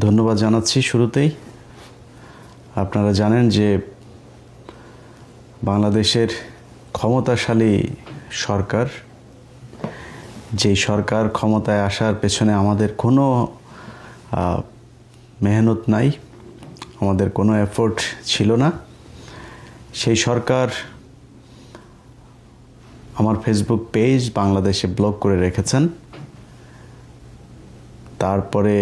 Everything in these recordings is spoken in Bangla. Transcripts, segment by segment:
ধন্যবাদ জানাচ্ছি শুরুতেই। আপনারা জানেন যে বাংলাদেশের ক্ষমতাশালী সরকার, যেই সরকার ক্ষমতায় আসার পেছনে আমাদের কোনো মেহনত নাই, আমাদের কোনো এফোর্ট ছিল না। সেই সরকার আমার ফেসবুক পেজ বাংলাদেশে ব্লক করে রেখেছেন। তারপরে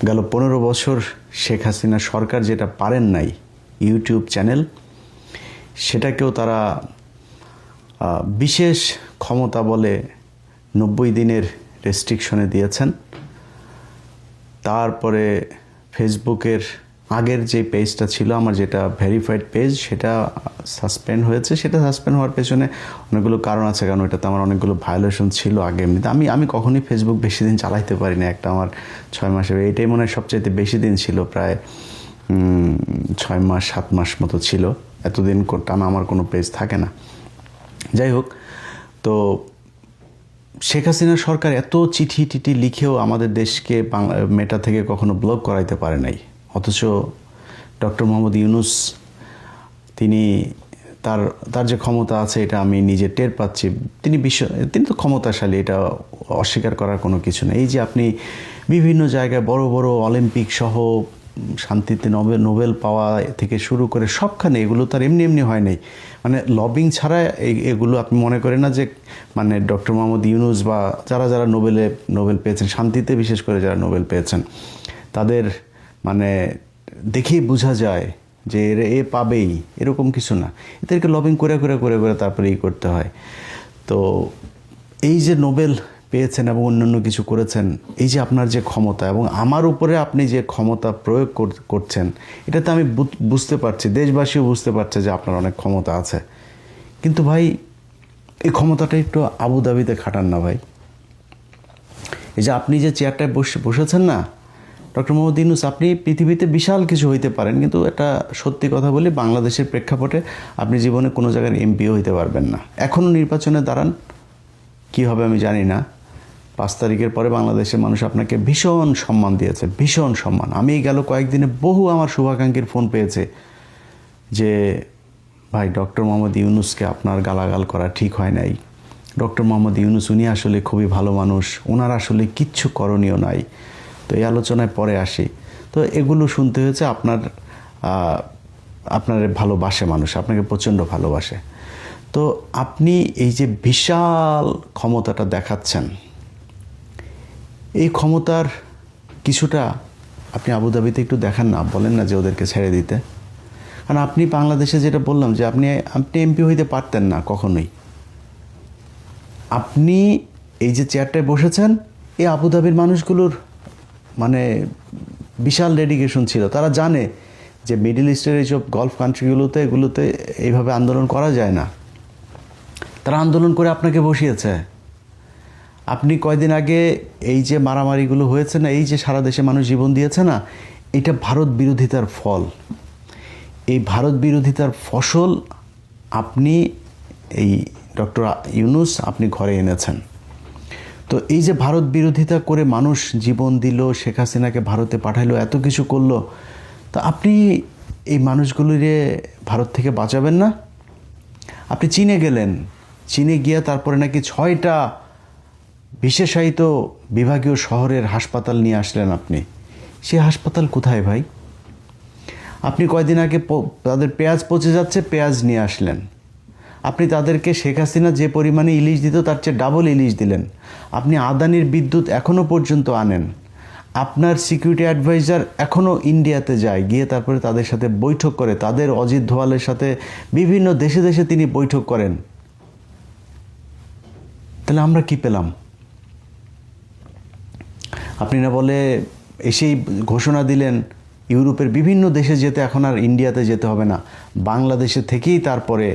গেল 15 বছর শেখ হাসিনা সরকার যেটা পারেন নাই, ইউটিউব চ্যানেল, সেটাকেও তারা বিশেষ ক্ষমতা বলে 90 দিনের রেস্ট্রিকশনে দিয়েছেন। তারপরে ফেসবুকের আগের যে পেজটা ছিল আমার, যেটা ভেরিফাইড পেজ, সেটা সাসপেন্ড হয়েছে। সেটা সাসপেন্ড হওয়ার পেছনে অনেকগুলো কারণ আছে, কারণ এটাতে আমার অনেকগুলো ভায়োলেশন ছিল আগে। এমনিতে আমি কখনোই ফেসবুক বেশি দিন চালাইতে পারি না। একটা আমার 6 মাসের, এইটাই মনে হয় সবচাইতে বেশি দিন ছিল, প্রায় 6 মাস 7 মাস মতো ছিল। এতদিন টানা আমার কোনো পেজ থাকে না। যাই হোক, তো শেখ হাসিনা সরকার এত চিঠি টিঠি লিখেও আমাদের দেশকে মেটা থেকে কখনো ব্লক করাইতে পারে নাই। অথচ ডক্টর মোহাম্মদ ইউনূস, তিনি তার যে ক্ষমতা আছে এটা আমি নিজে টের পাচ্ছি। তিনি তো ক্ষমতাশালী, এটা অস্বীকার করার কোনো কিছু নেই। এই যে আপনি বিভিন্ন জায়গায় বড় বড় অলিম্পিক সহ শান্তিতে নোবেল পাওয়া থেকে শুরু করে সবখানে, এগুলো তার এমনি এমনি হয় নাই। মানে লবিং ছাড়া এগুলো আপনি মনে করেন না যে মানে ডক্টর মোহাম্মদ ইউনূস বা যারা নোবেল পেয়েছেন, শান্তিতে বিশেষ করে যারা নোবেল পেয়েছেন, তাদের মানে দেখেই বোঝা যায় যে এ পাবেই, এরকম কিছু না। এদেরকে লবিং করে তারপরে করতে হয়। তো এই যে নোবেল পেয়েছেন এবং অন্যান্য কিছু করেছেন, এই যে আপনার যে ক্ষমতা এবং আমার উপরে আপনি যে ক্ষমতা প্রয়োগ করছেন, এটাতে আমি বুঝতে পারছি, দেশবাসীও বুঝতে পারছে যে আপনার অনেক ক্ষমতা আছে। কিন্তু ভাই, এই ক্ষমতাটা একটু আবুধাবিতে খাটান না ভাই। এই যে আপনি যে চেয়ারটায় বসেছেন না, ডক্টর মোহাম্মদ ইউনূস, আপনি পৃথিবীতে বিশাল কিছু হইতে পারেন, কিন্তু একটা সত্যি কথা বলি, বাংলাদেশের প্রেক্ষাপটে আপনি জীবনে কোনো জায়গার এমপিও হইতে পারবেন না। এখনও নির্বাচনে দাঁড়ান, কী হবে আমি জানি না। 5 তারিখের পরে বাংলাদেশের মানুষ আপনাকে ভীষণ সম্মান দিয়েছে, ভীষণ সম্মান। আমি গেল কয়েকদিনে বহু আমার শুভাকাঙ্ক্ষীর ফোন পেয়েছে যে ভাই, ডক্টর মোহাম্মদ ইউনূসকে আপনার গালাগাল করা ঠিক হয় নাই। ডক্টর মোহাম্মদ ইউনূস, উনি আসলে খুবই ভালো মানুষ, ওনার আসলে কিচ্ছু করণীয় নাই। তো এই আলোচনায় পরে আসি। তো এগুলো শুনতে হয়েছে। আপনার ভালোবাসে মানুষ, আপনাকে প্রচণ্ড ভালোবাসে। তো আপনি এই যে বিশাল ক্ষমতাটা দেখাচ্ছেন, এই ক্ষমতার কিছুটা আপনি আবুধাবিতে একটু দেখান না, বলেন না যে ওদেরকে ছেড়ে দিতে। কারণ আপনি বাংলাদেশে যেটা বললাম যে আপনি এমপি হইতে পারতেন না কখনোই। আপনি এই যে চেয়ারটায় বসেছেন, এই আবুধাবির মানুষগুলোর মানে বিশাল ডেডিকেশন ছিল। তারা জানে যে মিডল ইস্টের এইসব গলফ কান্ট্রিগুলোতে এগুলোতে এইভাবে আন্দোলন করা যায় না। তারা আন্দোলন করে আপনাকে বসিয়েছে। আপনি কয়দিন আগে এই যে মারামারিগুলো হয়েছে না, এই যে সারা দেশে মানুষ জীবন দিয়েছে না, এটা ভারত বিরোধিতার ফল। এই ভারত বিরোধিতার ফসল আপনি, এই ডক্টর ইউনূস, আপনি ঘরে এনেছেন। তো এই যে ভারত বিরোধিতা করে মানুষ জীবন দিল, শেখ হাসিনাকে ভারতে পাঠাইলো, এত কিছু করলো, তা আপনি এই মানুষগুলিরে ভারত থেকে বাঁচাবেন না? আপনি চীনে গেলেন, চীনে গিয়ে তারপরে নাকি 6টা বিশেষায়িত বিভাগীয় শহরের হাসপাতাল নিয়ে আসলেন আপনি। সে হাসপাতাল কোথায় ভাই? আপনি কয়দিন আগে তাদের পেঁয়াজ পচে যাচ্ছে, পেঁয়াজ নিয়ে আসলেন। আপনি তাদেরকে শেখ হাসিনা যে পরিমাণে ইলিশ দিত তার চেয়ে ডাবল ইলিশ দিলেন। আপনি আদানির বিদ্যুৎ এখনও পর্যন্ত আনেন। আপনার সিকিউরিটি অ্যাডভাইজার এখনও ইন্ডিয়াতে যায়, গিয়ে তারপরে তাদের সাথে বৈঠক করে, তাদের অজিত দোভালের সাথে বিভিন্ন দেশে দেশে তিনি বৈঠক করেন। তাহলে আমরা কি পেলাম? আপনি না বলে এসেই ঘোষণা দিলেন ইউরোপের বিভিন্ন দেশে যেতে, এখন আর ইন্ডিয়াতে যেতে হবে না, বাংলাদেশে থেকেই তারপরে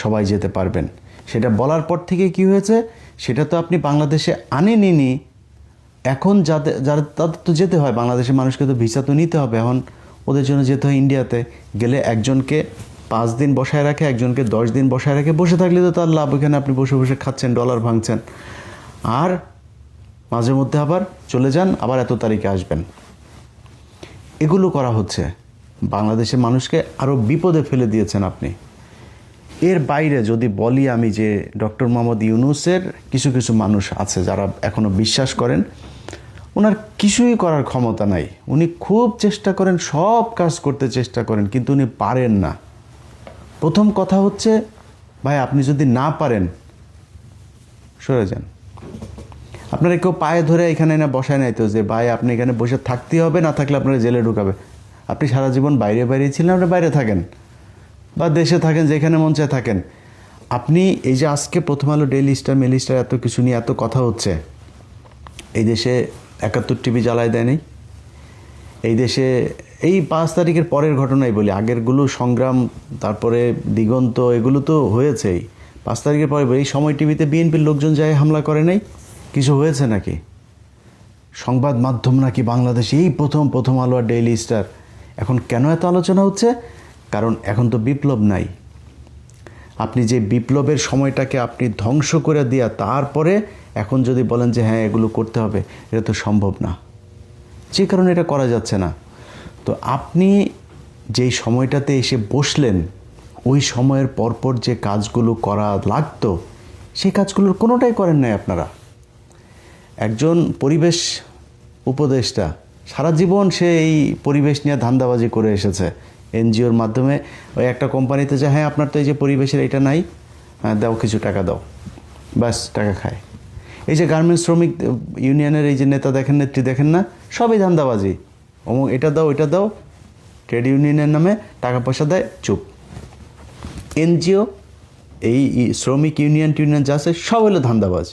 সবাই যেতে পারবেন। সেটা বলার পর থেকে কি হয়েছে, সেটা তো আপনি বাংলাদেশে আনেননি। এখন যারা তাদের তো যেতে হয়, বাংলাদেশের মানুষকে তো ভিসা তো নিতে হবে। এখন ওদের জন্য যেতে হয় ইন্ডিয়াতে। গেলে একজনকে 5 দিন বসায় রাখে, একজনকে 10 দিন বসায় রাখে। বসে থাকলে তো তার লাভ, ওখানে আপনি বসে বসে খাচ্ছেন, ডলার ভাঙছেন। আর মাঝে মধ্যে আবার চলে যান, আবার এত তারিখে আসবেন। এগুলো করা হচ্ছে। বাংলাদেশের মানুষকে আরও বিপদে ফেলে দিয়েছেন আপনি। এর বাইরে যদি বলি আমি যে ডক্টর মোহাম্মদ ইউনূসের কিছু কিছু মানুষ আছে যারা এখনও বিশ্বাস করেন ওনার কিছুই করার ক্ষমতা নাই। উনি খুব চেষ্টা করেন, সব কাজ করতে চেষ্টা করেন, কিন্তু উনি পারেন না। প্রথম কথা হচ্ছে, ভাই আপনি যদি না পারেন সরে যান। আপনারা কেউ পায়ে ধরে এখানে না বসায় নাই তো যে ভাই আপনি এখানে বসে থাকতেই হবে, না থাকলে আপনারা জেলে ঢুকাবে। আপনি সারা জীবন বাইরে বাইরে ছিলেন, আপনি বাইরে থাকেন বা দেশে থাকেন, যেখানে মন চায় থাকেন। আপনি এই যে আজকে প্রথম আলো, ডেইলি স্টার, মেইলি স্টার এত কিছু নিয়ে এত কথা হচ্ছে, এই দেশে ৭১ টিভি জ্বালায় দেয়নি। এই দেশে এই ৫ তারিখের পরের ঘটনাই বলি, আগেরগুলো সংগ্রাম, তারপরে দিগন্ত, এগুলো তো হয়েছেই। ৫ তারিখের পরে এই সময় টিভিতে বিএনপির লোকজন যায় হামলা করে নাই, কিছু হয়েছে নাকি? সংবাদ মাধ্যম নাকি বাংলাদেশে এই প্রথম আলো আর ডেইলি স্টার। এখন কেন এত আলোচনা হচ্ছে? কারণ এখন তো বিপ্লব নাই। আপনি যে বিপ্লবের সময়টাকে আপনি ধ্বংস করে দিয়া তারপরে এখন যদি বলেন যে হ্যাঁ এগুলো করতে হবে, এটা তো সম্ভব না। যে কারণে এটা করা যাচ্ছে না। তো আপনি যেই সময়টাতে এসে বসলেন, ওই সময়ের পরপর যে কাজগুলো করা লাগতো সেই কাজগুলোর কোনোটাই করেন নাই আপনারা। একজন পরিবেশ উপদেষ্টা সারা জীবন সে এই পরিবেশ নিয়ে ধান্দাবাজি করে এসেছে। এনজিওর মাধ্যমে ওই একটা কোম্পানিতে যে হ্যাঁ আপনার তো এই যে পরিবেশের এটা নাই, হ্যাঁ দাও, কিছু টাকা দাও, ব্যাস টাকা খায়। এই যে গার্মেন্টস শ্রমিক ইউনিয়নের এই যে নেতা দেখেন, নেত্রী দেখেন না, সবই ধান্দাবাজি। এটা দাও, এটা দাও, ট্রেড ইউনিয়নের নামে টাকা পয়সা দেয়, চুপ। এনজিও, এই শ্রমিক ইউনিয়ন যা আছে সব হলো ধান্দাবাজ।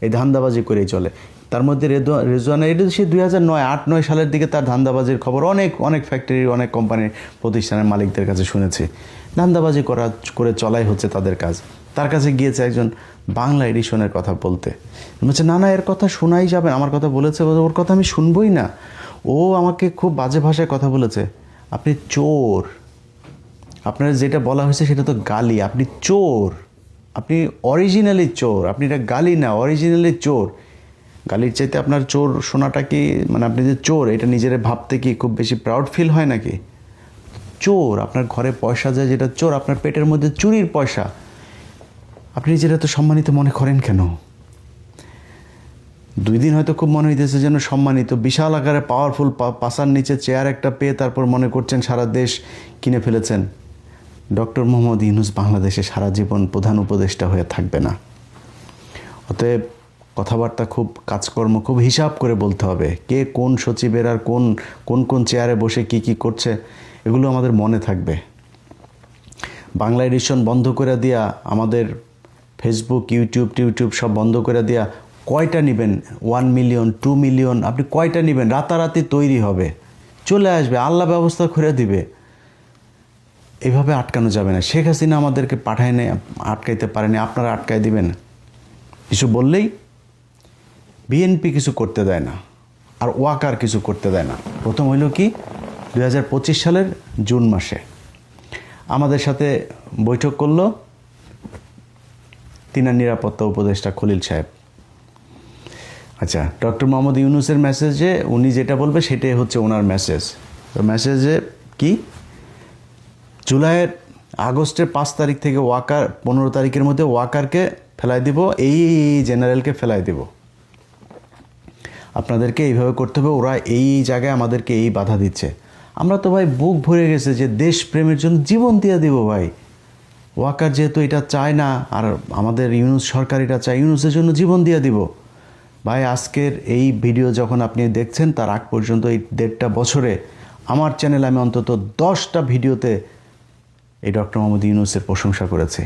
এই ধান্দাবাজি করেই চলে। তার মধ্যে রেজওয়ানা, এটা সে 2008-9 সালের দিকে তার ধান্দাবাজির খবর অনেক ফ্যাক্টরির, অনেক কোম্পানির, প্রতিষ্ঠানের মালিকদের কাছে শুনেছি। ধান্দাবাজি করে চলাই হচ্ছে তাদের কাজ। তার কাছে গিয়েছে একজন বাংলা এডিশনের কথা বলতে, বলছে না এর কথা শোনাই যাবে, আমার কথা বলেছে, ওর কথা আমি শুনবই না। ও আমাকে খুব বাজে ভাষায় কথা বলেছে। আপনি চোর, আপনার যেটা বলা হয়েছে সেটা তো গালি। আপনি চোর, আপনি অরিজিনালি চোর। আপনি এটা গালি না, অরিজিনালি চোর। গালির চাইতে আপনার চোর শোনাটা কি, মানে আপনি যে চোর এটা নিজের ভাবতে কি খুব বেশি প্রাউড ফিল হয় নাকি? চোর, আপনার ঘরে পয়সা যায় যেটা চোর, আপনার পেটের মধ্যে চুরির পয়সা। আপনি নিজেরা তো সম্মানিত মনে করেন কেন? 2 দিন হয়তো খুব মনে হইতেছে যেন সম্মানিত, বিশাল আকারে পাওয়ারফুল, পাশার নিচে চেয়ার একটা পেয়ে তারপর মনে করছেন সারা দেশ কিনে ফেলেছেন। ডক্টর মোহাম্মদ ইউনূস বাংলাদেশে সারা জীবন প্রধান উপদেষ্টা হয়ে থাকবে না। অতএব কথাবার্তা খুব, কাজকর্ম খুব হিসাব করে বলতে হবে। কে কোন সচিবের আর কোন চেয়ারে বসে কি করছে এগুলো আমাদের মনে থাকবে। বাংলা এডিশন বন্ধ করে দিয়া, আমাদের ফেসবুক, ইউটিউব সব বন্ধ করে দিয়া কয়টা নেবেন? 1 মিলিয়ন, 2 মিলিয়ন আপনি কয়টা নেবেন? রাতারাতি তৈরি হবে, চলে আসবে, আল্লাহ ব্যবস্থা করে দিবে। এভাবে আটকানো যাবে না। শেখ হাসিনা আমাদেরকে পাঠায় নেই, আটকাইতে পারেনি, আপনারা আটকায় দিবেন? কিছু বললেই বিএনপি কিছু করতে দেয় না, আর ওয়াকার কিছু করতে দেয় না। প্রথম হইল কি 2025 সালের জুন মাসে আমাদের সাথে বৈঠক করলো তিনার নিরাপত্তা উপদেষ্টা খলিল সাহেব। আচ্ছা, ডক্টর মোহাম্মদ ইউনূসের মেসেজে উনি যেটা বলবে সেটাই হচ্ছে ওনার মেসেজ। তো মেসেজে কি, আগস্টের 5 তারিখ থেকে ওয়াকার, 15 তারিখের মধ্যে ওয়াকারকে ফেলাই দিব, এই জেনারেলকে ফেলাই দিব, আপনাদেরকে এইভাবে করতে হবে, ওরা এই জায়গায় আমাদেরকে এই বাধা দিচ্ছে। আমরা তো ভাই বুক ভরে গেছে যে দেশপ্রেমের জন্য জীবন দিয়ে দিব ভাই। ওয়াকার যেহেতু এটা চায় না, আর আমাদের ইউনূস সরকার এটা চায়, ইউনূসের জন্য জীবন দিয়ে দিব ভাই। আজকের এই ভিডিও যখন আপনি দেখছেন তার আগ পর্যন্ত এই 1.5 বছরে আমার চ্যানেলে আমি অন্তত 10টা ভিডিওতে এই ডক্টর মোহাম্মদ ইউনূসের প্রশংসা করেছি।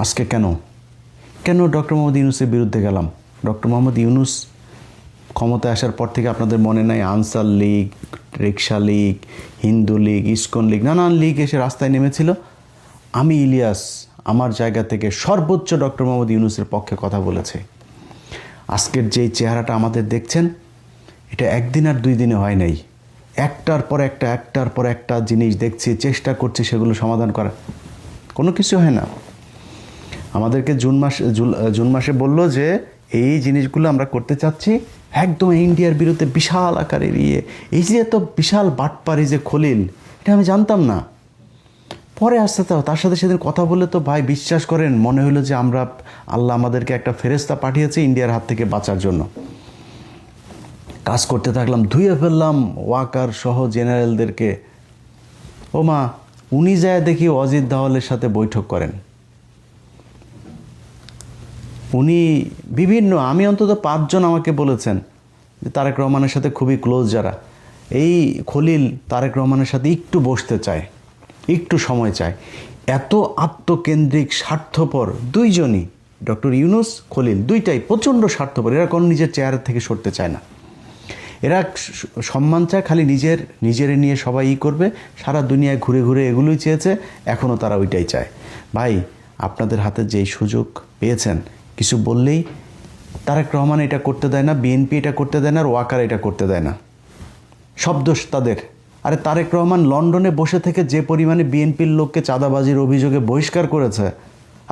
আজকে কেন ডক্টর মোহাম্মদ ইউনূসের বিরুদ্ধে গেলাম? ডক্টর মোহাম্মদ ইউনূস ক্ষমতায় আসার পর থেকে আপনাদের মনে নাই আনসার লীগ, রিক্সা লীগ, হিন্দু লীগ, ইসকন লীগ, নানান লীগ এসে রাস্তায় নেমেছিল। আমি ইলিয়াস আমার জায়গা থেকে সর্বোচ্চ ডক্টর মোহাম্মদ ইউনূসের পক্ষে কথা বলেছে। আজকের যেই চেহারাটা আমাদের দেখছেন, এটা একদিন আর 2 দিনে হয় নাই। একটার পর একটা জিনিস দেখছি, চেষ্টা করছি সেগুলো সমাধান করার, কোনো কিছু হয় না। আমাদেরকে জুন মাসে বলল যে এই জিনিসগুলো আমরা করতে চাচ্ছি একদম ইন্ডিয়ার বিরুদ্ধে বিশাল আকারের এই যে এত বিশাল বাটপারি যে খলিল, এটা আমি জানতাম না। পরে আসতে তার সাথে সেদিন কথা বলে তো ভাই বিশ্বাস করেন মনে হলো যে আল্লাহ আমাদেরকে একটা ফেরেশতা পাঠিয়েছে ইন্ডিয়ার হাত থেকে বাঁচার জন্য। কাজ করতে থাকলাম, ধুয়ে ফেললাম ওয়াকার সহ জেনারেলদেরকে। ও মা, উনি যায় দেখি অজিত দাওয়ালের সাথে বৈঠক করেন। উনি বিভিন্ন, আমি অন্তত 5 জন আমাকে বলেছেন যে তারেক রহমানের সাথে খুবই ক্লোজ যারা, এই খলিল তারেক রহমানের সাথে একটু বসতে চায়, একটু সময় চায়। এত আত্মকেন্দ্রিক স্বার্থপর দুইজনই, ডক্টর ইউনূস খলিল দুইটাই প্রচণ্ড স্বার্থপর। এরা কোনো নিজের চেয়ার থেকে সরতে চায় না, এরা সম্মান চায়, খালি নিজের নিয়ে সবাই করবে, সারা দুনিয়ায় ঘুরে ঘুরে এগুলোই চেয়েছে, এখনও তারা ওইটাই চায়। ভাই আপনাদের হাতে যেই সুযোগ পেয়েছেন, কিছু বললেই তারেক রহমান এটা করতে দেয় না, বিএনপি এটা করতে দেয় না, আর ওয়াকার এটা করতে দেয় না, সব দোষ তাদের। আরে তারেক রহমান লন্ডনে বসে থেকে যে পরিমাণে বিএনপির লোককে চাঁদাবাজির অভিযোগে বহিষ্কার করেছে,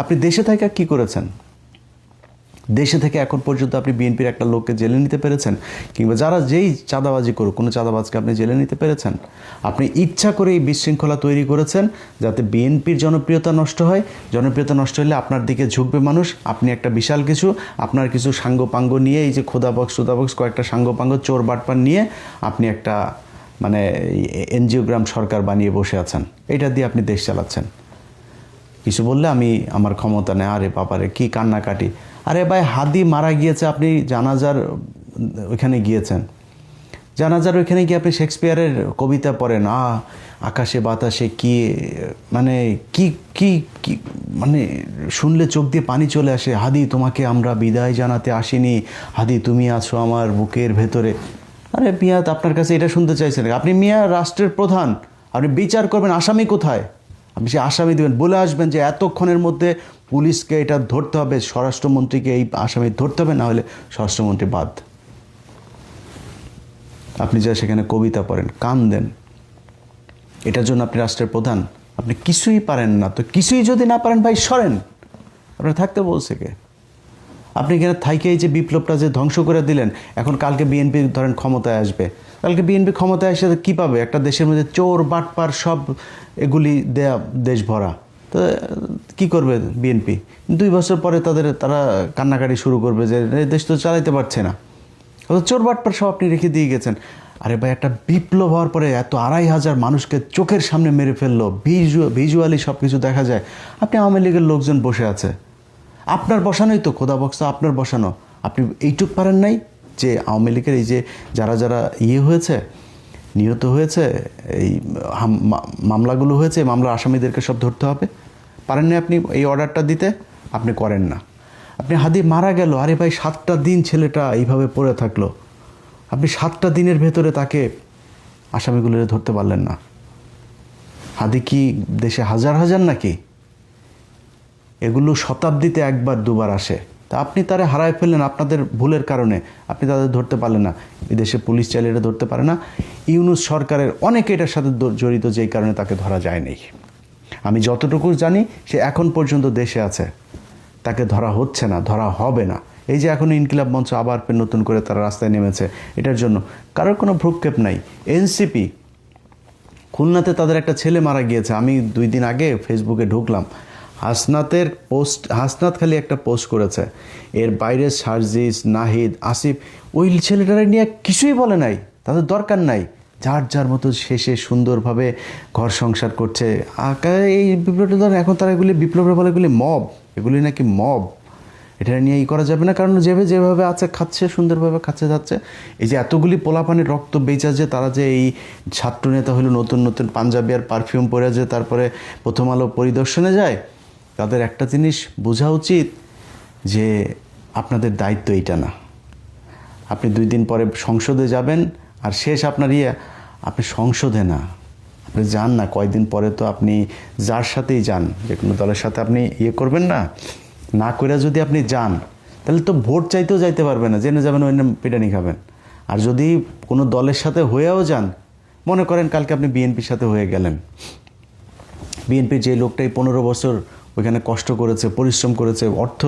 আপনি দেশে থেকে কি করেছেন? দেশে থেকে এখন পর্যন্ত আপনি বিএনপির একটা লোককে জেলে নিতে পেরেছেন? কিংবা যারা যেই চাঁদাবাজি করুক, কোনো চাঁদাবাজকে আপনি জেলে নিতে পেরেছেন? আপনি ইচ্ছা করে এই বিশৃঙ্খলা তৈরি করেছেন যাতে বিএনপির জনপ্রিয়তা নষ্ট হয়। জনপ্রিয়তা নষ্ট হলে আপনার দিকে ঝুঁকবে মানুষ, আপনি একটা বিশাল কিছু, আপনার কিছু সাঙ্গপাঙ্গ নিয়ে, এই যে খোদাবক্স সুদাবক্স কয়েকটা সাঙ্গপাঙ্গ চোর বাটপার নিয়ে আপনি একটা মানে এনজিওগ্রাম সরকার বানিয়ে বসে আছেন, এটা দিয়ে আপনি দেশ চালাচ্ছেন। কিছু বললে আমার ক্ষমতা নেই, আরে বাবারে কি কান্নাকাটি। আরে ভাই হাদি মারা গিয়েছে, আপনি জানাজার ওইখানে গিয়েছেন, জানাজার ওইখানে গিয়ে আপনি শেক্সপিয়ারের কবিতা পড়েন, আকাশে বাতাসে কি মানে কি কি কি মানে শুনলে চোখ দিয়ে পানি চলে আসে। হাদি তোমাকে আমরা বিদায় জানাতে আসিনি, হাদি তুমি আছো আমার বুকের ভেতরে। আরে মিয়া, আপনার কাছে এটা শুনতে চাইছেন? আপনি মিয়া রাষ্ট্রের প্রধান, আপনি বিচার করবেন আসামি কোথায়, আপনি সে আসামি দেবেন, বলে আসবেন যে এতক্ষণের মধ্যে পুলিশকে এটা ধরতে হবে, স্বরাষ্ট্রমন্ত্রীকে এই আসামি ধরতে হবে, না হলে স্বরাষ্ট্রমন্ত্রী বাদ। আপনি যা সেখানে কবিতা পড়েন, কান দেন, এটার জন্য আপনি রাষ্ট্রের প্রধান? আপনি কিছুই পারেন না, তো কিছুই যদি না পারেন ভাই সরেন, আপনার থাকতে বলছে কে? আপনি এখানে থাইকে এই যে বিপ্লবটা যে ধ্বংস করে দিলেন, এখন কালকে বিএনপি ধরেন ক্ষমতায় আসবে, কালকে বিএনপি ক্ষমতায় এসে কী পাবে? একটা দেশের মধ্যে চোর বাটপার সব এগুলি দেয়া দেশ ভরা, তো কী করবে বিএনপি? 2 বছর পরে তারা কান্নাকাটি শুরু করবে যে দেশ তো চালাইতে পারছে না, চোর বাটপার সব আপনি রেখে দিয়ে গেছেন। আরে ভাই একটা বিপ্লব হওয়ার পরে এত 2,500 মানুষকে চোখের সামনে মেরে ফেললো, ভিজুয়ালি সব কিছু দেখা যায়, আপনি আওয়ামী লীগের লোকজন বসে আছে, আপনার বসানোই তো, খোদা বক্স আপনার বসানো, আপনি এইটুক পারেন নাই যে আওয়ামী লীগের এই যে যারা হয়েছে, নিহত হয়েছে, এই মামলাগুলো হয়েছে, মামলার আসামিদেরকে সব ধরতে হবে, পারেন না আপনি এই অর্ডারটা দিতে? আপনি করেন না। আপনি হাদি মারা গেল, আরে ভাই 7টা দিন ছেলেটা এইভাবে পড়ে থাকলো, আপনি 7টা দিনের ভেতরে তাকে আসামিগুলো ধরতে পারলেন না। হাদি কি দেশে হাজার হাজার নাকি? এগুলো শতাব্দীতে 1বার 2বার আসে, তা আপনি তারে হারায় ফেললেন আপনাদের ভুলের কারণে, আপনি তাদের ধরতে পারলেন না। বিদেশে পুলিশ চাইলে এটা ধরতে পারে না। ইউনূস সরকারের অনেকে এটার সাথে জড়িত, যেই কারণে তাকে ধরা যায়নি। আমি যতটুকু জানি সে এখন পর্যন্ত দেশে আছে, তাকে ধরা হচ্ছে না, ধরা হবে না। এই যে এখন ইনকিলাব মঞ্চ আবার নতুন করে তারা রাস্তায় নেমেছে, এটার জন্য কারোর কোনো ভ্রুক্ষেপ নাই। এনসিপি খুলনাতে তাদের একটা ছেলে মারা গিয়েছে, আমি 2 দিন আগে ফেসবুকে ঢুকলাম, হাসনাত খালি একটা পোস্ট করেছে, এর বাইরে সার্জিস, নাহিদ, আসিফ ওই ছেলেটারা নিয়ে কিছুই বলে নাই, তাদের দরকার নাই, যার মতো শেষে সুন্দরভাবে ঘর সংসার করছে। এই বিপ্লবটা ধরেন এখন তারা এগুলি বিপ্লবের বলে এগুলি মব, এগুলি নাকি মব, এটা নিয়ে করা যাবে না, কারণ যেভাবে আছে খাচ্ছে, সুন্দরভাবে খাচ্ছে যাচ্ছে। এই যে এতগুলি পোলাপানির রক্ত বেচা, যে তারা যে এই ছাত্রনেতা হলো নতুন নতুন পাঞ্জাবি আর পারফিউম পরে যে তারপরে প্রথম আলো পরিদর্শনে যায়, তাদের একটা জিনিস বোঝা উচিত যে আপনাদের দায়িত্ব এইটা না। আপনি 2 দিন পরে সংসদে যাবেন, আর শেষ আপনার আপনি সংসদে না, আপনি যান না, কয়েকদিন পরে তো আপনি যার সাথেই যান, যে কোনো দলের সাথে আপনি করবেন না করে যদি আপনি যান, তাহলে তো ভোট চাইতেও যাইতে পারবেন না, জেনে যাবেন ওই নাম পিটানি খাবেন। আর যদি কোনো দলের সাথে হয়েও যান, মনে করেন কালকে আপনি বিএনপির সাথে হয়ে গেলেন, বিএনপির যে লোকটাই 15 বছর ওইখানে কষ্ট করেছে, পরিশ্রম করেছে, অর্থ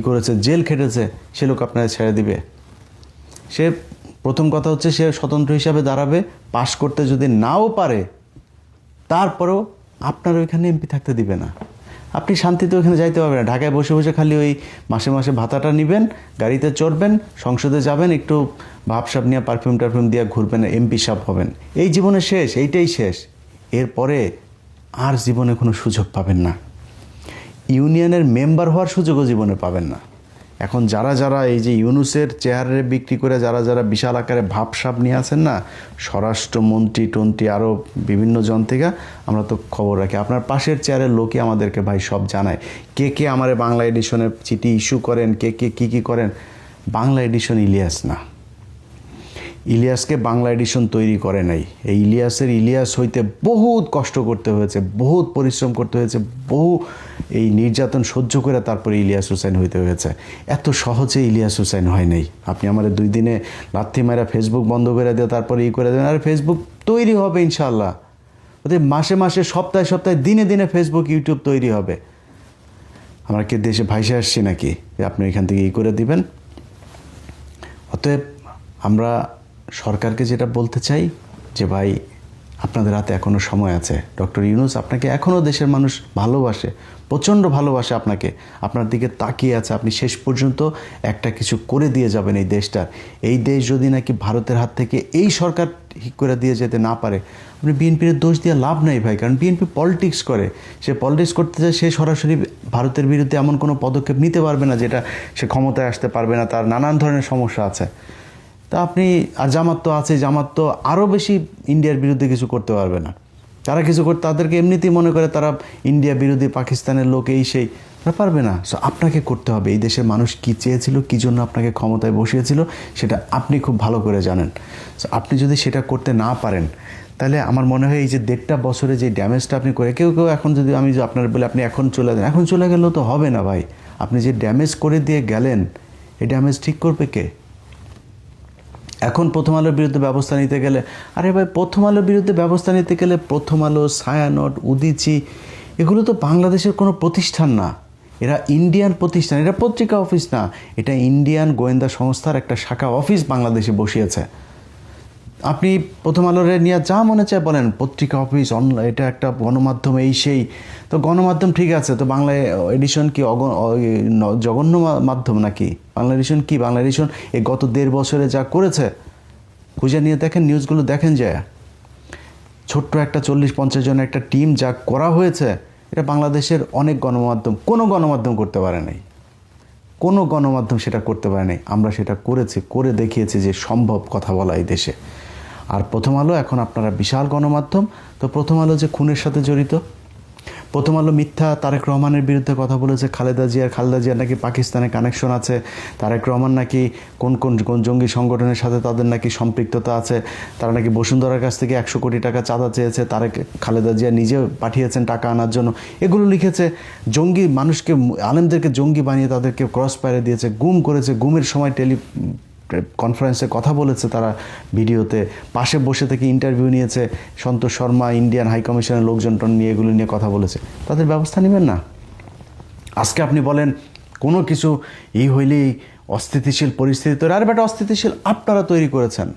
করেছে, জেল খেটেছে, সে লোক আপনারা ছেড়ে দিবে? সে প্রথম কথা হচ্ছে সে স্বতন্ত্র হিসাবে দাঁড়াবে, পাশ করতে যদি নাও পারে তারপরেও আপনার ওইখানে এমপি থাকতে দিবে না। আপনি শান্তিতে ওইখানে যাইতে পারবেন না। ঢাকায় বসে বসে খালি ওই মাসে মাসে ভাতাটা নেবেন, গাড়িতে চড়বেন, সংসদে যাবেন, একটু ভাবসাব নিয়ে পারফিউম টারফিউম দিয়ে ঘুরবেন, এমপি সাহেব হবেন। এই জীবনে শেষ, এইটাই শেষ। এরপরে আর জীবনে কোনো সুযোগ পাবেন না। ইউনিয়নের মেম্বার হওয়ার সুযোগও জীবনে পাবেন না। এখন যারা যারা এই যে ইউনুসের চেয়ারে বিক্রি করে যারা যারা বিশাল আকারে ভাবসাব নিয়ে আছেন না, স্বরাষ্ট্রমন্ত্রী টন্ত্রী আরও বিভিন্ন জন থেকে আমরা তো খবর রাখি। আপনার পাশের চেয়ারের লোকই আমাদেরকে ভাই সব জানায়, কে কে আমার বাংলা এডিশনের চিঠি ইস্যু করেন, কে কে কী করেন। বাংলা এডিশন ইলিয়াস না, ইলিয়াসকে বাংলা এডিশন তৈরি করে নাই। এই ইলিয়াস হইতে বহুত কষ্ট করতে হয়েছে, বহুত পরিশ্রম করতে হয়েছে, বহু এই নির্যাতন সহ্য করে তারপরে ইলিয়াস হুসাইন হইতে হয়েছে। এত সহজে ইলিয়াস হুসাইন হয় নাই। আপনি আমার 2 দিনে লাথি মারা ফেসবুক বন্ধ করে দেয়, তারপরে করে দেবেন। আর ফেসবুক তৈরি হবে ইনশাআল্লাহ। ওদের মাসে মাসে সপ্তাহে সপ্তাহে দিনে দিনে ফেসবুক ইউটিউব তৈরি হবে। আমরা কি দেশে ভাইসে আসছি নাকি আপনি এখান থেকে করে দিবেন? অতএব আমরা সরকারকে যেটা বলতে চাই যে ভাই আপনাদের হাতে এখনও সময় আছে। ডক্টর ইউনূস আপনাকে এখনও দেশের মানুষ ভালোবাসে, প্রচণ্ড ভালোবাসে আপনাকে, আপনার দিকে তাকিয়ে আছে। আপনি শেষ পর্যন্ত একটা কিছু করে দিয়ে যাবেন এই দেশটার। এই দেশ যদি নাকি ভারতের হাত থেকে এই সরকার ঠিক করে দিয়ে যেতে না পারে, আপনি বিএনপির দোষ দিয়ে লাভ নাই ভাই। কারণ বিএনপি পলিটিক্স করে, সে পলিটিক্স করতে চায়, সে সরাসরি ভারতের বিরুদ্ধে এমন কোনো পদক্ষেপ নিতে পারবে না যেটা সে ক্ষমতায় আসতে পারবে না, তার নানান ধরনের সমস্যা আছে। তা আপনি আর জামাত তো আছে, জামাত তো আরও বেশি ইন্ডিয়ার বিরুদ্ধে কিছু করতে পারবে না। তারা কিছু করতে তাদেরকে এমনিতেই মনে করে তারা ইন্ডিয়া বিরোধী, পাকিস্তানের লোক, এই সেই, তারা পারবে না। সো আপনাকে করতে হবে। এই দেশের মানুষ কী চেয়েছিল, কী জন্য আপনাকে ক্ষমতায় বসিয়েছিল, সেটা আপনি খুব ভালো করে জানেন। সো আপনি যদি সেটা করতে না পারেন, তাহলে আমার মনে হয় এই যে 1.5 বছরে যে ড্যামেজটা আপনি করে, কেউ এখন যদি আমি আপনার বলে আপনি এখন চলে যান, এখন চলে গেলেও তো হবে না ভাই। আপনি যে ড্যামেজ করে দিয়ে গেলেন, এই ড্যামেজ ঠিক করবে কে? এখন প্রথম আলোর বিরুদ্ধে ব্যবস্থা নিতে গেলে, আরে ভাই প্রথম আলোর বিরুদ্ধে ব্যবস্থা নিতে গেলে প্রথম আলো, ছায়ানট, উদীচী, এগুলো তো বাংলাদেশের কোনো প্রতিষ্ঠান না। এরা ইন্ডিয়ান প্রতিষ্ঠান, এটা পত্রিকা অফিস না, এটা ইন্ডিয়ান গোয়েন্দা সংস্থার একটা শাখা অফিস বাংলাদেশে বসিয়েছে। আপনি প্রথম আলোর নিয়ে যা মনে চায় বলেন, পত্রিকা অফিস, অনলাইন, এটা একটা গণমাধ্যম, এই সেই। তো গণমাধ্যম ঠিক আছে, তো বাংলা এডিশন কি জঘন্য মাধ্যম নাকি? বাংলা এডিশন কি? বাংলা এডিশন এই গত 1.5 বছরে যা করেছে খুঁজে নিয়ে দেখেন, নিউজগুলো দেখেন যায়। ছোট্ট একটা 40-50 জনের একটা টিম যা করা হয়েছে, এটা বাংলাদেশের অনেক গণমাধ্যম, কোনো গণমাধ্যম করতে পারে নাই। কোনো গণমাধ্যম সেটা করতে পারে নাই। আমরা সেটা করেছি, করে দেখিয়েছি যে সম্ভব কথা বলা এই দেশে। আর প্রথম আলো এখন আপনারা বিশাল গণমাধ্যম। তো প্রথম আলো যে খুনের সাথে জড়িত, প্রথম আলো মিথ্যা তারেক রহমানের বিরুদ্ধে কথা বলেছে, খালেদা জিয়ার নাকি পাকিস্তানে কানেকশন আছে, তারেক রহমান নাকি কোন কোন জঙ্গি সংগঠনের সাথে তাদের নাকি সম্পৃক্ততা আছে, তারা নাকি বসুন্ধরার কাছ থেকে 100 কোটি টাকা চাঁদা চেয়েছে, খালেদা জিয়া নিজে পাঠিয়েছেন টাকা আনার জন্য, এগুলো লিখেছে। জঙ্গি মানুষকে, আলেমদেরকে জঙ্গি বানিয়ে তাদেরকে ক্রস ফায়ারে দিয়েছে, গুম করেছে, গুমের সময় কনফারেন্সে কথা বলেছে তারা, ভিডিওতে পাশে বসে থেকে ইন্টারভিউ নিয়েছে, সন্তোষ শর্মা, ইন্ডিয়ান হাই কমিশনের লোকজন নিয়ে এগুলো নিয়ে কথা বলেছে। তাদের ব্যবস্থা নেবেন না? আজকে আপনি বলেন কোনো কিছু হইলেই অস্থিতিশীল পরিস্থিতি তৈরি। আর বেটা, অস্থিতিশীল আপনারা তৈরি করেছেন,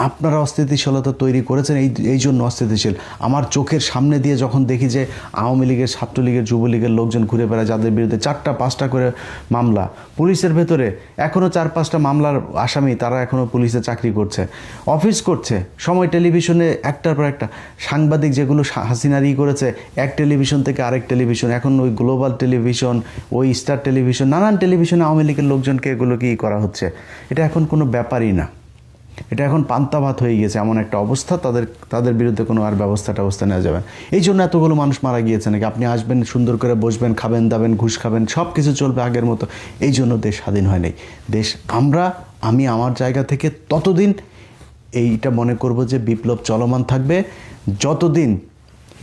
আপনারা অস্থিতিশীলতা তৈরি করেছেন, এই জন্য অস্থিতিশীল। আমার চোখের সামনে দিয়ে যখন দেখি যে আওয়ামী লীগের, ছাত্রলীগের, যুবলীগের লোকজন ঘুরে বেড়ায়, যাদের বিরুদ্ধে 4টা-5টা করে মামলা, পুলিশের ভেতরে এখনও 4-5টা মামলার আসামি, তারা এখনও পুলিশে চাকরি করছে, অফিস করছে, সময় টেলিভিশনে একটার পর একটা সাংবাদিক, যেগুলো হাসিনারি করেছে, এক টেলিভিশন থেকে আরেক টেলিভিশন, এখন ওই গ্লোবাল টেলিভিশন, ওই স্টার টেলিভিশন, নানান টেলিভিশনে আওয়ামী লীগের লোকজনকে এগুলো কি করা হচ্ছে। এটা এখন কোনো ব্যাপারই না, এটা এখন পান্তা ভাত হয়ে গেছে এমন একটা অবস্থা। তাদের বিরুদ্ধে কোনো আর ব্যবস্থা নেওয়া যাবে। এই জন্য এতগুলো মানুষ মারা গিয়েছে নাকি? আপনি আসবেন, সুন্দর করে বসবেন, খাবেন দাবেন, ঘুষ খাবেন, সব কিছু চলবে আগের মতো। এই জন্য দেশ স্বাধীন হয় নাই। দেশ আমি আমার জায়গা থেকে ততদিন এইটা মনে করব যে বিপ্লব চলমান থাকবে, যতদিন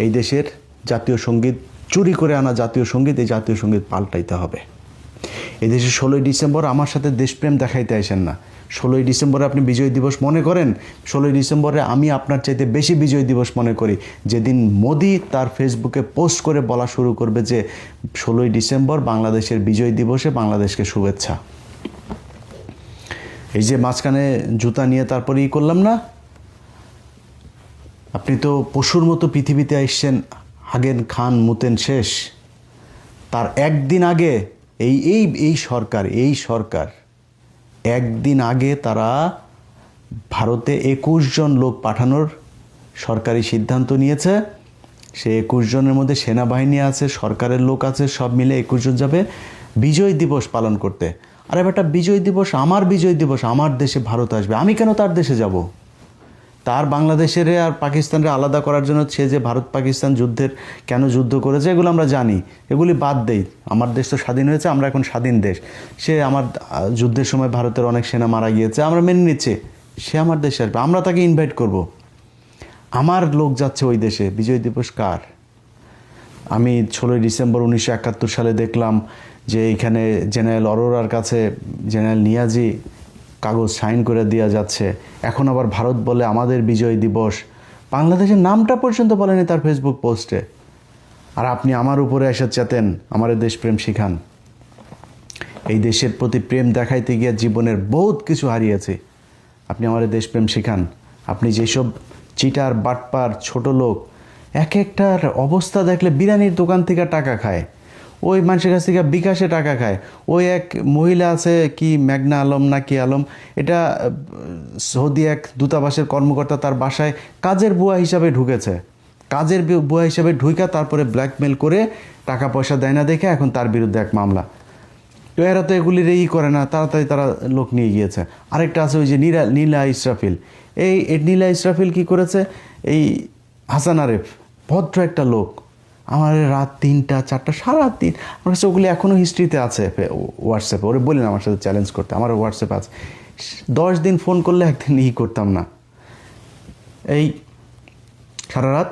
এই দেশের জাতীয় সঙ্গীত, চুরি করে আনা জাতীয় সঙ্গীত, এই জাতীয় সঙ্গীত পাল্টাইতে হবে। এই দেশে 16ই ডিসেম্বর আমার সাথে দেশপ্রেম দেখাইতে আসেন না, 16ই ডিসেম্বরে আপনি বিজয় দিবস মনে করেন, 16ই ডিসেম্বরে আমি আপনার চাইতে বেশি বিজয় দিবস মনে করি যেদিন মোদি তার ফেসবুকে পোস্ট করে বলা শুরু করবে যে 16ই ডিসেম্বর বাংলাদেশের বিজয় দিবসে বাংলাদেশকে শুভেচ্ছা। এই যে মাঝখানে জুতা নিয়ে তারপরে করলাম না, আপনি তো পশুর মতো পৃথিবীতে আসছেন, হাগেন খান মুতেন শেষ। তার একদিন আগে এই সরকার একদিন আগে তারা ভারতে 21 জন লোক পাঠানোর সরকারি সিদ্ধান্ত নিয়েছে। সে 21 জনের মধ্যে সেনাবাহিনী আছে, সরকারের লোক আছে, সব মিলে 21 জন যাবে বিজয় দিবস পালন করতে। আর এবারটা বিজয় দিবস, আমার দেশে ভারত আসবে, আমি কেন তার দেশে যাব? তার বাংলাদেশের আর পাকিস্তানকে আলাদা করার জন্য সে যে ভারত পাকিস্তান কেন যুদ্ধ করেছে এগুলো আমরা জানি, এগুলি বাদ দেই। আমার দেশ তো স্বাধীন হয়েছে, আমরা এখন স্বাধীন দেশ। সে আমার যুদ্ধের সময় ভারতের অনেক সেনা মারা গিয়েছে, আমরা মেনে নিচ্ছি। সে আমার দেশে আসবে, আমরা তাকে ইনভাইট করব। আমার লোক যাচ্ছে ওই দেশে, বিজয় দিবস কার? আমি 16ই ডিসেম্বর 1971 সালে দেখলাম যে এইখানে জেনারেল অরোরার কাছে জেনারেল নিয়াজি কাগজ সাইন করে দেওয়া যাচ্ছে। এখন আবার ভারত বলে আমাদের বিজয় দিবস, বাংলাদেশের নামটা পর্যন্ত বলেনি তার ফেসবুক পোস্টে। আর আপনি আমার উপরে এসে চেতেন, আমার দেশপ্রেম শিখান। এই দেশের প্রতি প্রেম দেখাইতে গিয়ে জীবনের বহুত কিছু হারিয়েছি, আপনি আমার দেশপ্রেম শিখান। আপনি যেসব চিটার বাটপার ছোট লোক, এক একটার অবস্থা দেখলে বিরিয়ানির দোকান থেকে টাকা খায়, ওই মানুষের কাছ থেকে বিকাশে টাকা খায়। ওই এক মহিলা আছে কি মেঘনা আলম না কি আলম, এটা সৌদি এক দূতাবাসের কর্মকর্তা, তার বাসায় কাজের বুয়া হিসাবে ঢুকেছে। কাজের বুয়া হিসাবে ঢুকা তারপরে ব্ল্যাকমেল করে টাকা পয়সা দেয় না দেখে এখন তার বিরুদ্ধে এক মামলা। তো এরা তো এগুলির করে না, তাড়াতাড়ি তারা লোক নিয়ে গিয়েছে। আরেকটা আছে ওই যে নীলা ইসরাফিল। এই নীলা ইসরাফিল কি করেছে, এই হাসান আরেফ ভদ্র একটা লোক, আমার রাত 3টা 4টা সারাদিন আমার কাছে ওগুলি এখনও হিস্ট্রিতে আছে হোয়াটসঅ্যাপে। ওরে বলি না আমার সাথে চ্যালেঞ্জ করতে, আমার হোয়াটসঅ্যাপে আছে। 10 দিন ফোন করলে একদিন করতাম না। এই সারা রাত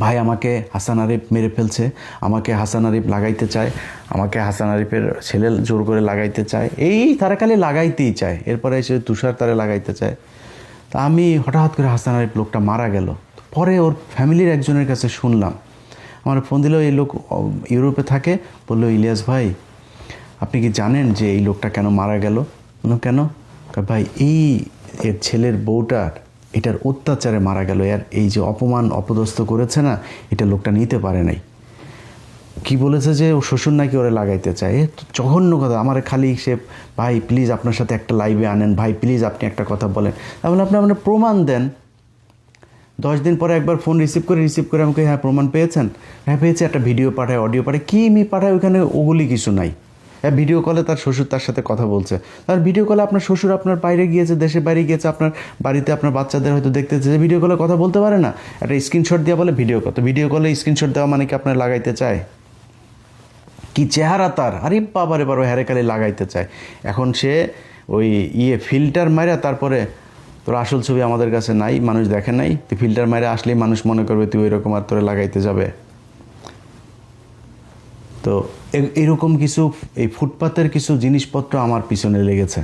ভাই আমাকে হাসান আরিফ মেরে ফেলছে, আমাকে হাসান আরিফ লাগাইতে চায়, আমাকে হাসান আরিফের ছেলে জোর করে লাগাইতে চায়, তারা খালি লাগাইতেই চায়। এরপরে এসে তুষার তারে লাগাইতে চায়। তা আমি হঠাৎ করে হাসান আরিফ লোকটা মারা গেল, পরে ওর ফ্যামিলির একজনের কাছে শুনলাম। আমার ফোন দিল, এই লোক ইউরোপে থাকে, বললো ইলিয়াস ভাই আপনি কি জানেন যে এই লোকটা কেন মারা গেল? কেন? ভাই এর ছেলের বউটার এটার অত্যাচারে মারা গেল। এই যে অপমান অপদস্থ করেছে না, এটা লোকটা নিতে পারে নাই। কি বলেছে যে ও শ্বশুর নাকি ওরে লাগাইতে চায়। জঘন্য কথা। আমার খালি সে ভাই প্লিজ আপনার সাথে একটা লাইভে আনেন, ভাই প্লিজ আপনি একটা কথা বলেন। তাহলে আপনি আপনার প্রমাণ দেন। 10 দিন পরে একবার ফোন রিসিভ করে আমাকে, হ্যাঁ প্রমাণ পেয়েছেন? হ্যাঁ পেয়েছি। একটা ভিডিও পাঠায়, অডিও পাঠায়, কি পাঠায়, ওইখানে ওগুলি কিছু নাই। হ্যাঁ ভিডিও কলে তার শ্বশুর তার সাথে কথা বলছে। তার ভিডিও কলে আপনার শ্বশুর আপনার বাইরে গিয়েছে, দেশের বাইরে গিয়েছে, আপনার বাড়িতে আপনার বাচ্চাদের হয়তো দেখতেছে, যে ভিডিও কলে কথা বলতে পারে না, একটা স্ক্রিনশট দেওয়া বলে ভিডিও কল। তো ভিডিও কলে স্ক্রিনশট দেওয়া মানে কি আপনার লাগাইতে চায়? কি চেহারা তার, আরে বাবারে বারো হ্যারেকালি লাগাইতে চায়। এখন সে ওই ফিল্টার মারা, তারপরে তোর আসল ছবি আমাদের কাছে নাই, মানুষ দেখে নাই, তুই ফিল্টার মারে আসলেই মানুষ মনে করবে তুই ওইরকম আর তোরে লাগাইতে যাবে। তো এরকম কিছু এই ফুটপাতের কিছু জিনিসপত্র আমার পিছনে লেগেছে।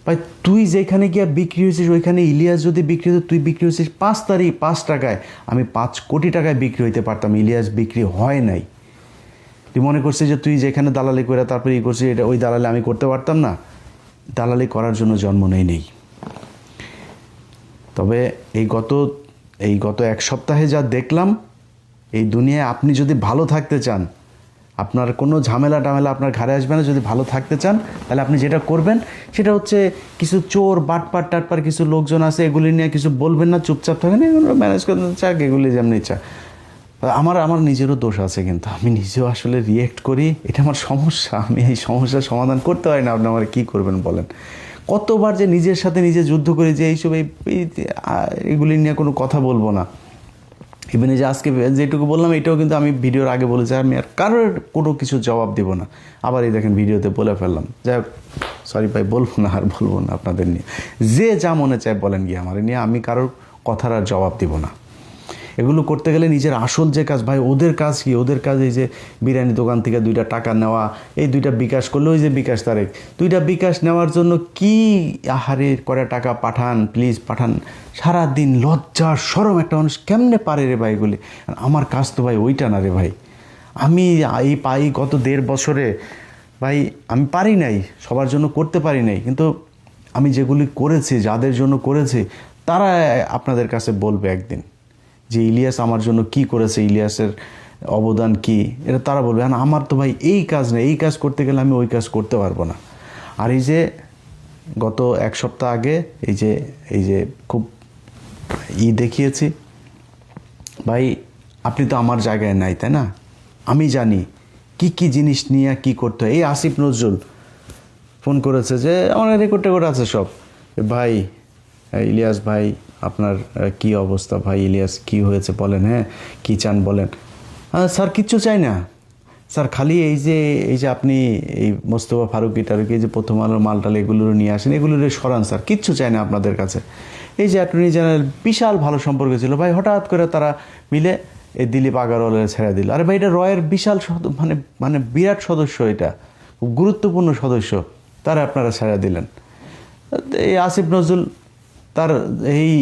ভাই তুই যেখানে গিয়ে বিক্রি হয়েছিস, ওইখানে ইলিয়াস যদি বিক্রি হতো, তুই বিক্রি হয়েছিস 5 টাকায়, আমি 5 কোটি টাকায় বিক্রি হইতে পারতাম। ইলিয়াস বিক্রি হয় নাই। তুই মনে করছিস যে তুই যেখানে দালালি করে তারপরে করছিস, এটা ওই দালালি আমি করতে পারতাম না? দালালি করার জন্য জন্ম নেই। তবে এই গত 1 সপ্তাহে যা দেখলাম, এই দুনিয়ায় আপনি যদি ভালো থাকতে চান, আপনার কোনো ঝামেলা আপনার ঘাড়ে আসবে না। যদি ভালো থাকতে চান তাহলে আপনি যেটা করবেন সেটা হচ্ছে, কিছু চোর টাটপার কিছু লোকজন আছে, এগুলি নিয়ে কিছু বলবেন না, চুপচাপ থাকেন, এগুলো ম্যানেজ করতে চাক, এগুলি যেমন ইচ্ছা। আমার নিজেরও দোষ আছে, কিন্তু আমি নিজেও আসলে রিয়েক্ট করি, এটা আমার সমস্যা। আমি এই সমস্যার সমাধান করতে পারি না। আপনি আমার কী করবেন বলেন? কতবার যে নিজের সাথে নিজে যুদ্ধ করি যে এইসব এগুলি নিয়ে কোনো কথা বলবো না। ইভেন যে আজকে যেটুকু বললাম, এটাও কিন্তু আমি ভিডিওর আগে বলেছি, আমি আর কারোর কোনো কিছু জবাব দিব না। আবার এই দেখেন ভিডিওতে বলে ফেললাম। যাই হোক, সরি ভাই, বলবো না আপনাদের নিয়ে। যে যা মনে চায় বলেন গিয়ে আমার নিয়ে, আমি কারোর কথার আর জবাব দিব না। এগুলো করতে গেলে নিজের আসল যে কাজ ভাই, ওদের কাজ কি? ওদের কাজ এই যে বিরিয়ানি দোকান থেকে 2টা টাকা নেওয়া, এই 2টা বিকাশ করলে, ওই যে বিকাশ তারেক 2টা বিকাশ নেওয়ার জন্য কি আহারে করে টাকা পাঠান, প্লিজ পাঠান। সারাদিন লজ্জা শরম একটা মানুষ কেমনে পারে রে ভাই এগুলি? আমার কাজ তো ভাই ওইটা না রে ভাই। আমি এই পাই গত 1.5 বছরে ভাই, আমি পারি নাই, সবার জন্য করতে পারি নাই, কিন্তু আমি যেগুলি করেছি, যাদের জন্য করেছি, তারা আপনাদের কাছে বলবে একদিন যে ইলিয়াস আমার জন্য কি করেছে, ইলিয়াসের অবদান কি, এটা তারা বলবে। আর আমার তো ভাই এই কাজ নেই, এই কাজ করতে গেলে আমি ওই কাজ করতে পারবো না। আর এই যে গত 1 সপ্তাহ আগে এই যে খুব দেখিয়েছি ভাই, আপনি তো আমার জায়গায় নাই, তাই না? আমি জানি কি কি জিনিস নিয়ে কি করতে হয়। এই আসিফ নজরুল ফোন করেছে যে আমার রেকর্ড আছে সব, ভাই ইলিয়াস ভাই আপনার কি অবস্থা, ভাই ইলিয়াস কি হয়েছে বলেন, হ্যাঁ কি চান বলেন। স্যার কিচ্ছু চাই না স্যার, খালি এই যে আপনি এই মোস্তফা ফারুকি টারুকি যে প্রথম আলোর মালটাল এগুলো নিয়ে আসেন, এগুলোর সরান স্যার, কিচ্ছু চাই না আপনাদের কাছে। এই যে অ্যাটর্নি জেনারেল বিশাল ভালো সম্পর্ক ছিল ভাই, হঠাৎ করে তারা মিলে এই দিলীপ আগারওয়ালের ছেড়ে দিল। আরে ভাই এটা রয়ের বিশাল মানে বিরাট সদস্য, এটা খুব গুরুত্বপূর্ণ সদস্য, তারা আপনারা ছেড়ে দিলেন। এই আসিফ নজরুল তার এই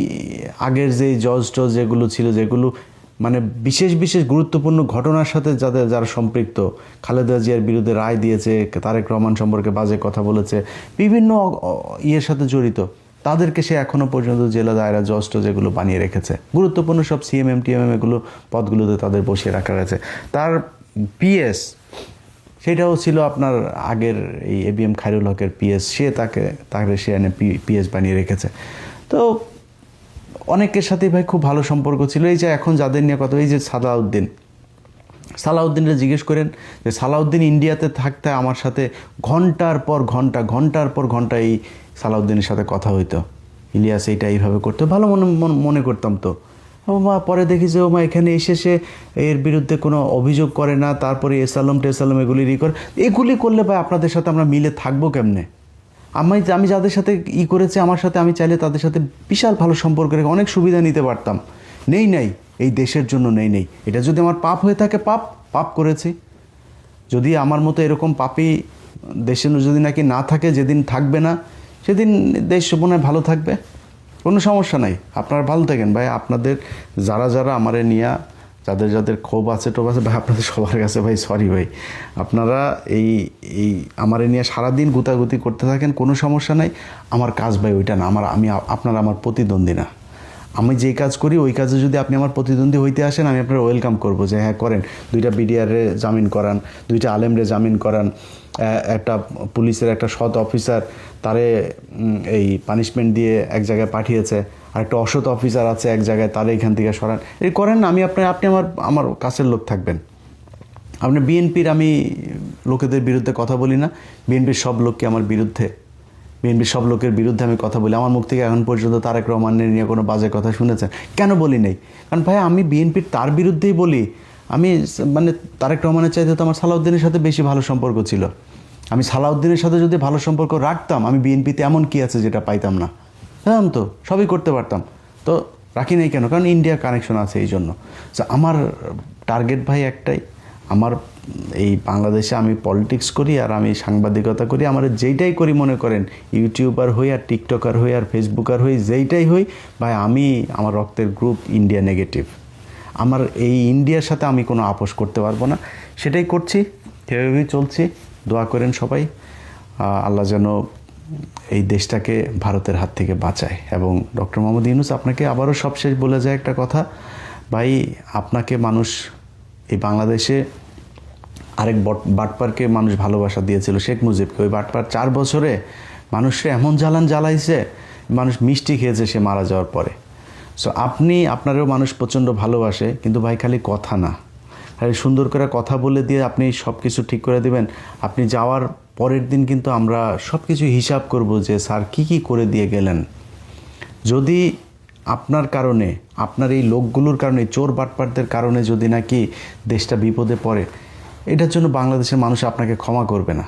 আগের যে জজ টজ যেগুলো ছিল, যেগুলো মানে বিশেষ গুরুত্বপূর্ণ ঘটনার সাথে যারা সম্পৃক্ত, খালেদা জিয়ার বিরুদ্ধে রায় দিয়েছে, তারেক রহমান সম্পর্কে বাজে কথা বলেছে, বিভিন্ন ইয়ের সাথে জড়িত, তাদেরকে সে এখনও পর্যন্ত জেলা দায়রা জজ টজ যেগুলো বানিয়ে রেখেছে, গুরুত্বপূর্ণ সব সিএমএম টিএমএম এগুলো পদগুলোতে তাদের বসিয়ে রাখা রয়েছে। তার পিএস সেটাও ছিল আপনার আগের এই এবিএম খায়রুল হকের পিএস, তাকে সে এনে পিএস বানিয়ে রেখেছে। তো অনেকের সাথেই ভাই খুব ভালো সম্পর্ক ছিল। এই যে এখন যাদের নিয়ে কথা, এই যে সালাউদ্দিনরা জিজ্ঞেস করেন যে সালাউদ্দিন ইন্ডিয়াতে থাকতে আমার সাথে ঘন্টার পর ঘন্টা এই সালাউদ্দিনের সাথে কথা হইতো, ইলিয়াস এইটা এইভাবে করতো, ভালো মনে করতাম। তো ও মা পরে দেখি যে ও মা এখানে এসে সে এর বিরুদ্ধে কোনো অভিযোগ করে না, তারপরে এসালম এগুলি এগুলি করলে ভাই আপনাদের সাথে আমরা মিলে থাকবো কেমনে? আমি যাদের সাথে করেছি, আমার সাথে আমি চাইলে তাদের সাথে বিশাল ভালো সম্পর্ক রেখে অনেক সুবিধা নিতে পারতাম। নেই এই দেশের জন্য নেই। এটা যদি আমার পাপ হয়ে থাকে, পাপ করেছি। যদি আমার মতো এরকম পাপী দেশে যদি নাকি না থাকে, যেদিন থাকবে না সেদিন দেশ মনে হয় ভালো থাকবে, কোনো সমস্যা নাই। আপনারা ভালো থাকেন ভাই। আপনাদের যারা আমারে নিয়ে যাদের ক্ষোভ আছে টোভ আছে ভাই, আপনাদের সবার কাছে ভাই সরি ভাই। আপনারা এই আমারে নিয়ে সারাদিন গুতাগুতি করতে থাকেন, কোনো সমস্যা নাই। আমার কাজ ভাই ওইটা না। আপনারা আমার প্রতিদ্বন্দ্বী না। আমি যে কাজ করি ওই কাজে যদি আপনি আমার প্রতিদ্বন্দ্বী হইতে আসেন, আমি আপনার ওয়েলকাম করবো যে হ্যাঁ করেন। 2টা বিডিআরে জামিন করান, 2টা আলেমরে জামিন করান, একটা পুলিশের একটা সৎ অফিসার তারে এই পানিশমেন্ট দিয়ে এক জায়গায় পাঠিয়েছে, আর একটা অসৎ অফিসার আছে এক জায়গায়, তারে এখান থেকে সরান। এই করেন না, আপনি আমার কাছের লোক থাকবেন। আপনি বিএনপির আমি লোকেদের বিরুদ্ধে কথা বলি না, বিএনপির সব লোককে আমার বিরুদ্ধে, বিএনপির সব লোকের বিরুদ্ধে আমি কথা বলি। আমার মুখ থেকে এখন পর্যন্ত তারেক রহমানের নিয়ে কোনো বাজে কথা শুনেছেন? কেন বলি নাই? কারণ ভাই আমি বিএনপির তার বিরুদ্ধেই বলি। আমি মানে তারেক রহমানের চাইতে তো আমার সালাউদ্দিনের সাথে বেশি ভালো সম্পর্ক ছিল। আমি সালাউদ্দিনের সাথে যদি ভালো সম্পর্ক রাখতাম, আমি বিএনপিতে এমন কি আছে যেটা পাইতাম না? জানতাম তো, সবই করতে পারতাম। তো রাখি নাই কেন? কারণ ইন্ডিয়া কানেকশন আছে এই জন্য। আমার টার্গেট ভাই একটাই, আমার এই বাংলাদেশে আমি পলিটিক্স করি আর আমি সাংবাদিকতা করি, আমার যেইটাই করি মনে করেন ইউটিউবার হই আর টিকটকার হই আর ফেসবুকার হই, যেইটাই হই ভাই, আমার রক্তের গ্রুপ ইন্ডিয়া নেগেটিভ। আমার এই ইন্ডিয়ার সাথে আমি কোনো আপোষ করতে পারবো না, সেটাই করছি, সেভাবেই চলছি। দোয়া করেন সবাই, আল্লাহ যেন এই দেশটাকে ভারতের হাত থেকে বাঁচায়। এবং ডক্টর মোহাম্মদ ইউনূস আপনাকে আবারও সবশেষ বলে যায় একটা কথা, ভাই আপনাকে মানুষ এই বাংলাদেশে আরেক বাটপারকে মানুষ ভালোবাসা দিয়েছিল, শেখ মুজিবকে। ওই বাটপার 4 বছরে মানুষকে এমন জ্বালাইছে, মানুষ মিষ্টি খেয়েছে সে মারা যাওয়ার পরে। সো আপনারও মানুষ প্রচণ্ড ভালোবাসে, কিন্তু ভাই খালি কথা না, খালি সুন্দর করে কথা বলে দিয়ে আপনি সব কিছু ঠিক করে দেবেন। আপনি যাওয়ার পরের দিন কিন্তু আমরা সব কিছু হিসাব করব যে স্যার কি করে দিয়ে গেলেন। যদি আপনার কারণে, আপনার এই লোকগুলোর কারণে, চোর বাটপারদের কারণে যদি নাকি দেশটা বিপদে পড়ে, এটার জন্য বাংলাদেশের মানুষ আপনাকে ক্ষমা করবে না।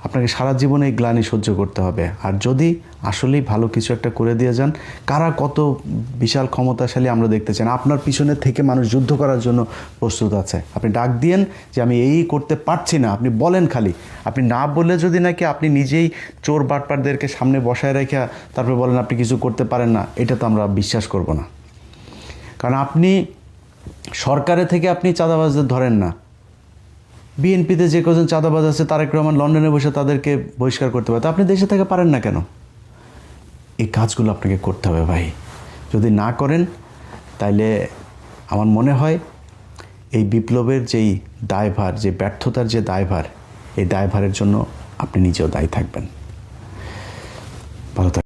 আপনাকে সারা জীবনে এই গ্লানি সহ্য করতে হবে। আর যদি আসলেই ভালো কিছু একটা করে দিয়ে যান, কারা কত বিশাল ক্ষমতাশালী আমরা দেখতে চান, আপনার পিছনে থেকে মানুষ যুদ্ধ করার জন্য প্রস্তুত আছে। আপনি ডাক দিয়েন যে আমি এই করতে পারছি না, আপনি বলেন খালি। আপনি না বললে যদি নাকি আপনি নিজেই চোর বাটপারদেরকে সামনে বসায় রেখে তারপরে বলেন আপনি কিছু করতে পারেন না, এটা তো আমরা বিশ্বাস করব না। কারণ আপনি সরকারের থেকে আপনি চাঁদাবাজদের ধরেন না, বিএনপিতে যে কজন চাঁদাবাজ আছে তারেক রহমান লন্ডনে বসে তাদেরকে বহিষ্কার করতে পারে, তো আপনি দেশে থেকে পারেন না কেন? এই কাজগুলো আপনাকে করতে হবে ভাই। যদি না করেন তাইলে আমার মনে হয় এই বিপ্লবের যেই দায়ভার, যে ব্যর্থতার যে দায়ভার, এই দায়ভারের জন্য আপনি নিজেও দায়ী থাকবেন। ভালো থাকবেন।